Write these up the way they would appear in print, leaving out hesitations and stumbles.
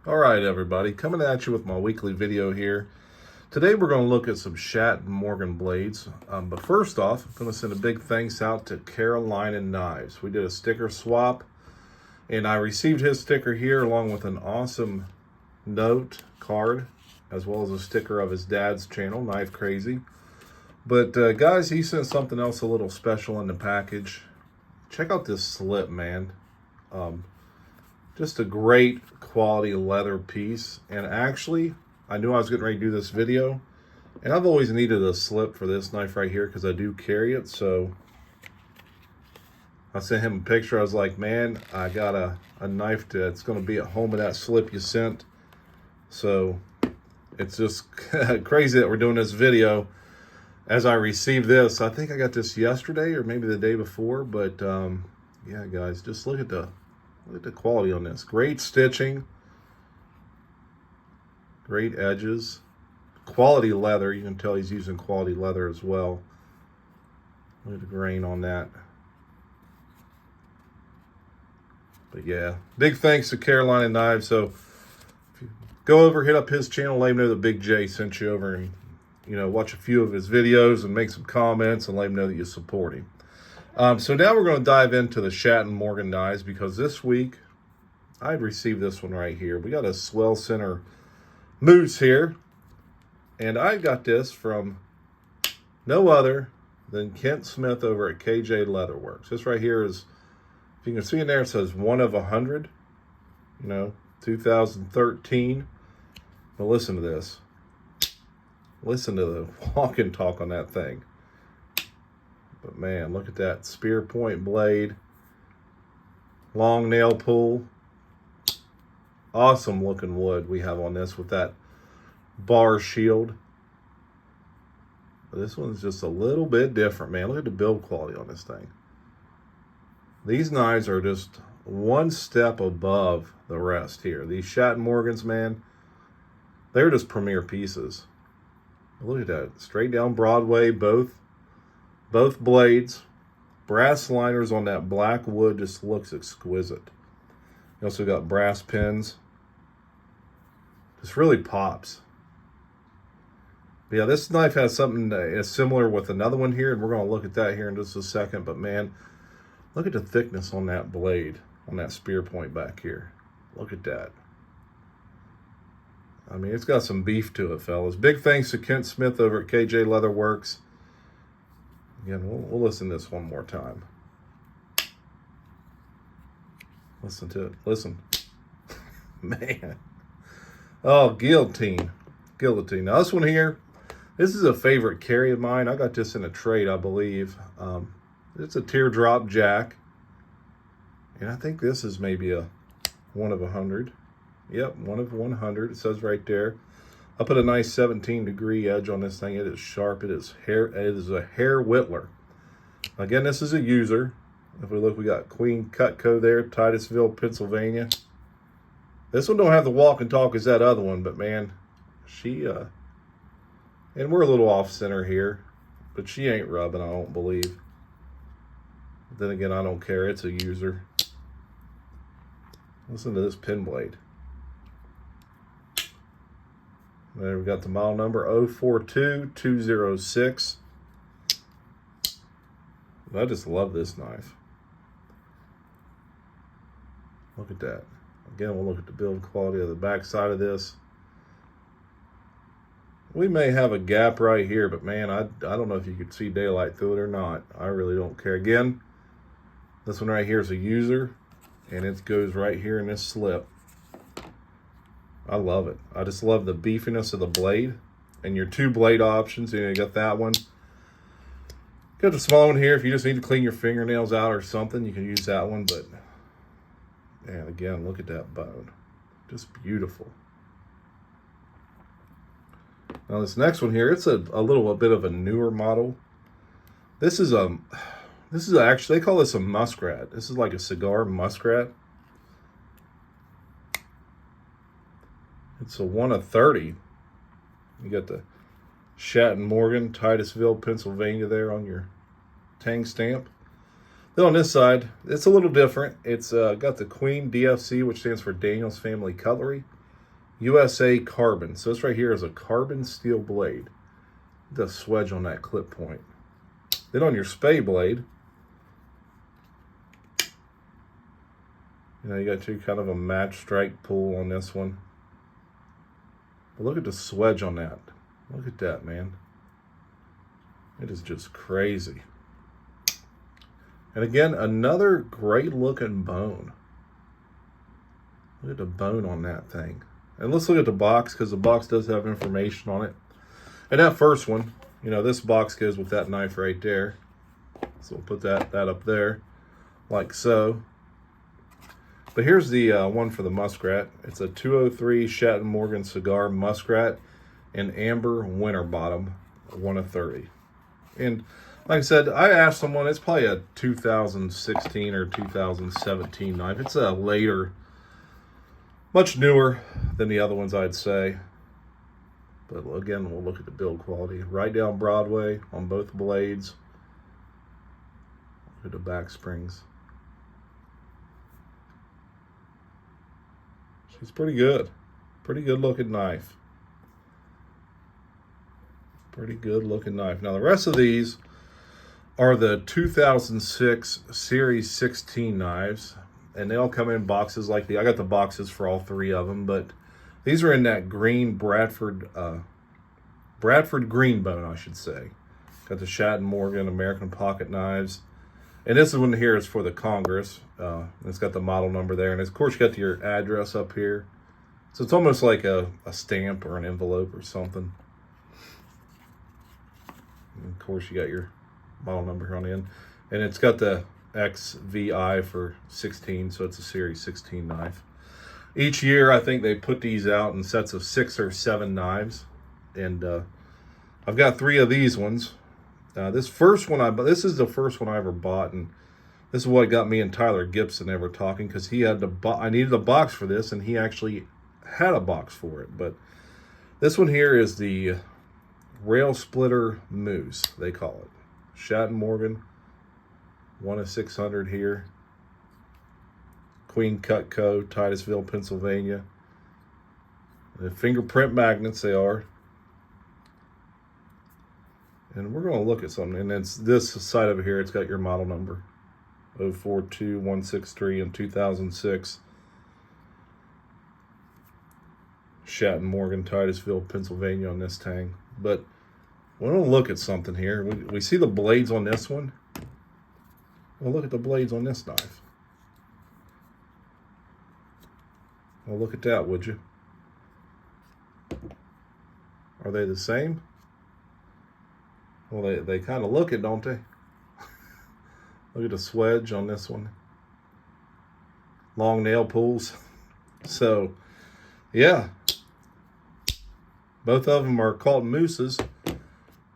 All right, everybody, coming at you with my weekly video here. Today we're going to look at some Schatt and Morgan blades. But first off, I'm going to send a big thanks out to S&M Knives. We did a sticker swap, and I received his sticker here along with an awesome note card, as well as a sticker of his dad's channel, Knife Crazy. But guys, he sent something else a little special in the package. Check out this slip, man. Just a great quality leather piece. And actually, I knew I was getting ready to do this video, and I've always needed a slip for this knife right here because I do carry it. So I sent him a picture. I was like, man, I got a knife that's going to be at home with that slip you sent. So it's just crazy that we're doing this video as I received this. I think I got this yesterday or maybe the day before, but yeah, guys, just look at the quality on this. Great stitching, great edges, quality leather. You can tell he's using quality leather as well. Look at the grain on that. But yeah, big thanks to S&M Knives. So if you go over, hit up his channel, let him know that BigJ sent you over, and watch a few of his videos and make some comments and let him know that you support him. So now we're going to dive into the Schatt and Morgan knives, because this week I received this one right here. We got a Swell Center Moose here, and I got this from no other than Kent Smith over at KJ Leatherworks. This right here is, if you can see in there, it says 1 of 100, 2013. But listen to this. Listen to the walk and talk on that thing. But man, look at that spear point blade. Long nail pull. Awesome looking wood we have on this with that bar shield. But this one's just a little bit different, man. Look at the build quality on this thing. These knives are just one step above the rest here. These Schatt and Morgans, man, they're just premier pieces. Look at that. Straight down Broadway, both blades. Brass liners on that black wood just looks exquisite. You also got brass pins. Just really pops. But yeah, this knife has something similar with another one here, and we're going to look at that here in just a second. But man, look at the thickness on that blade, on that spear point back here. Look at that. I mean, it's got some beef to it, fellas. Big thanks to Kent Smith over at KJ Leatherworks. Again, we'll listen to this one more time. Listen to it. Listen. Man. Oh, guillotine. Guillotine. Now, this one here, this is a favorite carry of mine. I got this in a trade, I believe. It's a Teardrop Jack. And I think this is maybe a 1 of 100. Yep, 1 of 100. It says right there. I put a nice 17-degree edge on this thing. It is sharp. It is a hair whittler. Again, this is a user. If we look, we got Queen Cutco there, Titusville, Pennsylvania. This one don't have the walk and talk as that other one, but man, she and we're a little off center here, but she ain't rubbing, I don't believe. But then again, I don't care. It's a user. Listen to this pin blade. There we got the model number 042206. I just love this knife. Look at that. Again, we'll look at the build quality of the back side of this. We may have a gap right here, but man, I don't know if you could see daylight through it or not. I really don't care. Again, this one right here is a user, and it goes right here in this slip. I love it. I just love the beefiness of the blade. And your 2 blade options, you got that one. Got the small one here. If you just need to clean your fingernails out or something, you can use that one. But, man, again, look at that bone. Just beautiful. Now this next one here, it's a bit of a newer model. This is actually, they call this a Muskrat. This is like a cigar Muskrat. It's a 1 of 30. You got the Schatt and Morgan, Titusville, Pennsylvania there on your tang stamp. Then on this side, it's a little different. It's got the Queen DFC, which stands for Daniel's Family Cutlery. USA carbon. So this right here is a carbon steel blade. The swedge on that clip point. Then on your spay blade, you got kind of a match strike pull on this one. But look at the swedge on that. Look at that, man. It is just crazy. And again, another great looking bone. Look at the bone on that thing. And let's look at the box, because the box does have information on it. And that first one, this box goes with that knife right there. So we'll put that up there, like so. But here's the one for the Muskrat. It's a 203 Schatt & Morgan cigar Muskrat in amber winter bottom, 1 of 30. And like I said, I asked someone, it's probably a 2016 or 2017 knife. It's a later, much newer than the other ones, I'd say. But again, we'll look at the build quality. Right down Broadway on both blades. Look at the back springs. She's pretty good. Pretty good looking knife. Pretty good looking knife. Now the rest of these are the 2006 Series 16 knives. And they all come in boxes like I got the boxes for all three of them, but these are in that green Bradford green bone, I should say. Got the Schatt & Morgan American pocket knives. And this one here is for the Congress. It's got the model number there. And of course, you got your address up here. So it's almost like a stamp or an envelope or something. And of course, you got your model number here on the end. And it's got the XVI for 16, so it's a Series 16 knife. Each year, I think they put these out in sets of 6 or 7 knives. And I've got 3 of these ones. This is the first one I ever bought, and this is what got me and Tyler Gibson ever talking, because he had I needed a box for this, and he actually had a box for it. But this one here is the Rail Splitter Moose, they call it. Schatt & Morgan, 1 of 600 here. Queen Cutco, Titusville, Pennsylvania. The fingerprint magnets they are. And we're going to look at something. And it's this side over here. It's got your model number. 042163 in 2006. Schatt & Morgan, Titusville, Pennsylvania on this tang. But we're going to look at something here. We see the blades on this one. Well, look at the blades on this knife. Well, look at that, would you? Are they the same? Well, they kind of look it, don't they? Look at the swedge on this one. Long nail pulls. So, yeah. Both of them are called Mooses.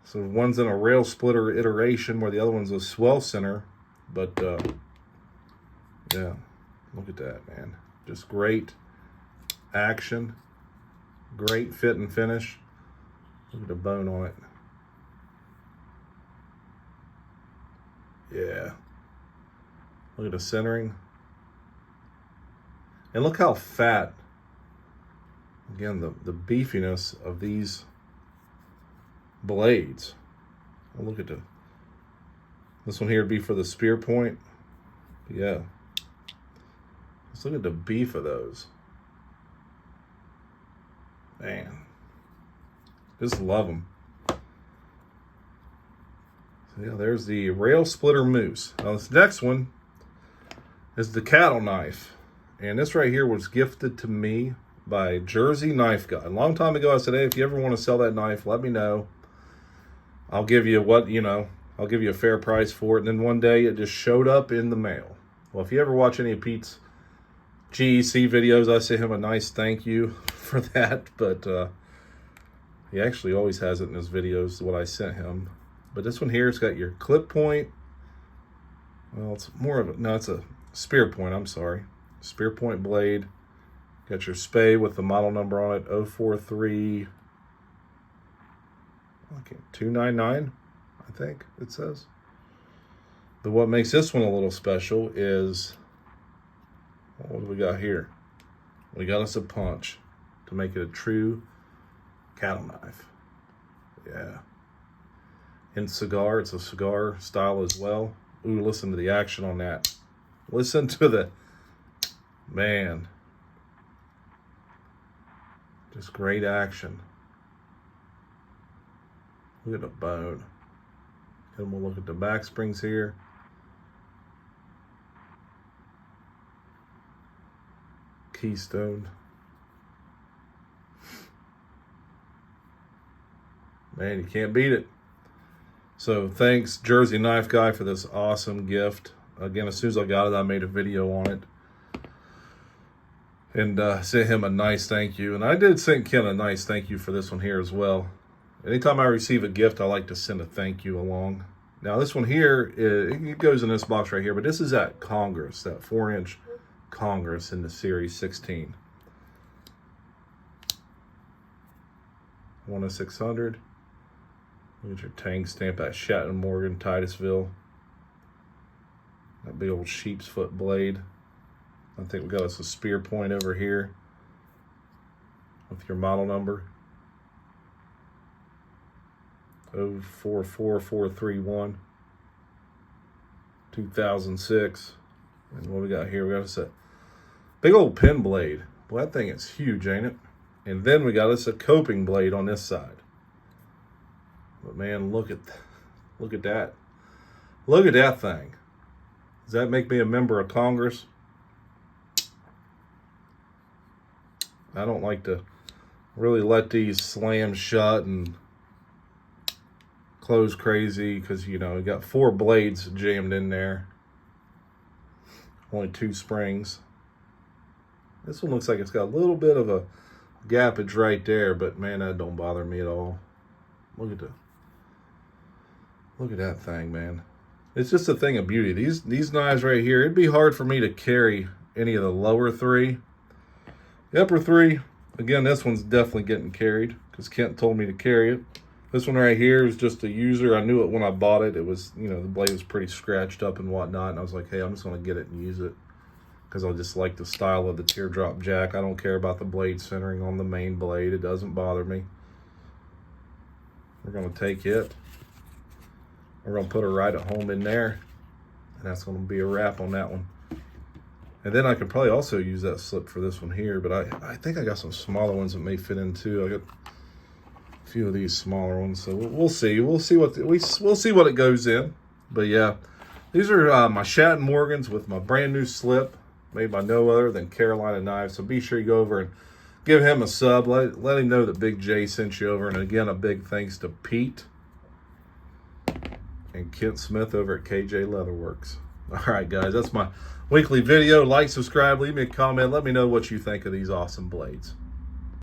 So one's in a rail splitter iteration where the other one's a Swell Center. But, yeah. Look at that, man. Just great action. Great fit and finish. Look at the bone on it. Yeah. Look at the centering. And look how fat, again, the beefiness of these blades. Well, look at this one here would be for the spear point. Yeah. Let's look at the beef of those. Man. Just love them. Yeah, there's the Rail Splitter Moose. Now this next one is the cattle knife. And this right here was gifted to me by Jersey Knife Guy. A long time ago I said, hey, if you ever want to sell that knife, let me know. I'll give you I'll give you a fair price for it. And then one day it just showed up in the mail. Well, if you ever watch any of Pete's GEC videos, I say him a nice thank you for that. But he actually always has it in his videos, what I sent him. But this one here, it's got your clip point. Well, it's more of a, no, it's a spear point, I'm sorry. Spear point blade. Got your spay with the model number on it, 043, 299, I think it says. But what makes this one a little special is, what do we got here? We got us a punch. to make it a true cattle knife. Yeah. In cigar, it's a cigar style as well. Ooh, listen to the action on that. Listen to the, man. Just great action. Look at the bone. And we'll look at the back springs here. Keystone. Man, you can't beat it. So thanks, Jersey Knife Guy, for this awesome gift. Again, as soon as I got it, I made a video on it. And sent him a nice thank you. And I did send Ken a nice thank you for this one here as well. Anytime I receive a gift, I like to send a thank you along. Now this one here, it goes in this box right here, but this is that Congress, that 4-inch Congress in the Series 16. 1/600. Look at your tank stamp, that Schatt and Morgan, Titusville. That big old sheep's foot blade. I think we got us a spear point over here with your model number. 044431. 2006. And what we got here? We got us a big old pen blade. Boy, that thing is huge, ain't it? And then we got us a coping blade on this side. But man, look at that. Look at that thing. Does that make me a member of Congress? I don't like to really let these slam shut and close crazy because, you know, we got 4 blades jammed in there. Only 2 springs. This one looks like it's got a little bit of a gappage right there, but man, that don't bother me at all. Look at that thing, man. It's just a thing of beauty. These knives right here, it'd be hard for me to carry any of the lower 3. The upper 3, again, this one's definitely getting carried because Kent told me to carry it. This one right here is just a user. I knew it when I bought it. It was, you know, the blade was pretty scratched up and whatnot, and I was like, hey, I'm just going to get it and use it because I just like the style of the Teardrop Jack. I don't care about the blade centering on the main blade. It doesn't bother me. We're going to take it. We're going to put her right at home in there, and that's going to be a wrap on that one. And then I could probably also use that slip for this one here, but I think I got some smaller ones that may fit in too. I got a few of these smaller ones, so we'll see. We'll see what it goes in. But yeah, these are my Schatt and Morgans with my brand new slip made by no other than Carolina Knives. So be sure you go over and give him a sub. Let him know that BigJ sent you over. And again, a big thanks to Pete and Kent Smith over at KJ Leatherworks. All right, guys, that's my weekly video. Like, subscribe, leave me a comment. Let me know what you think of these awesome blades.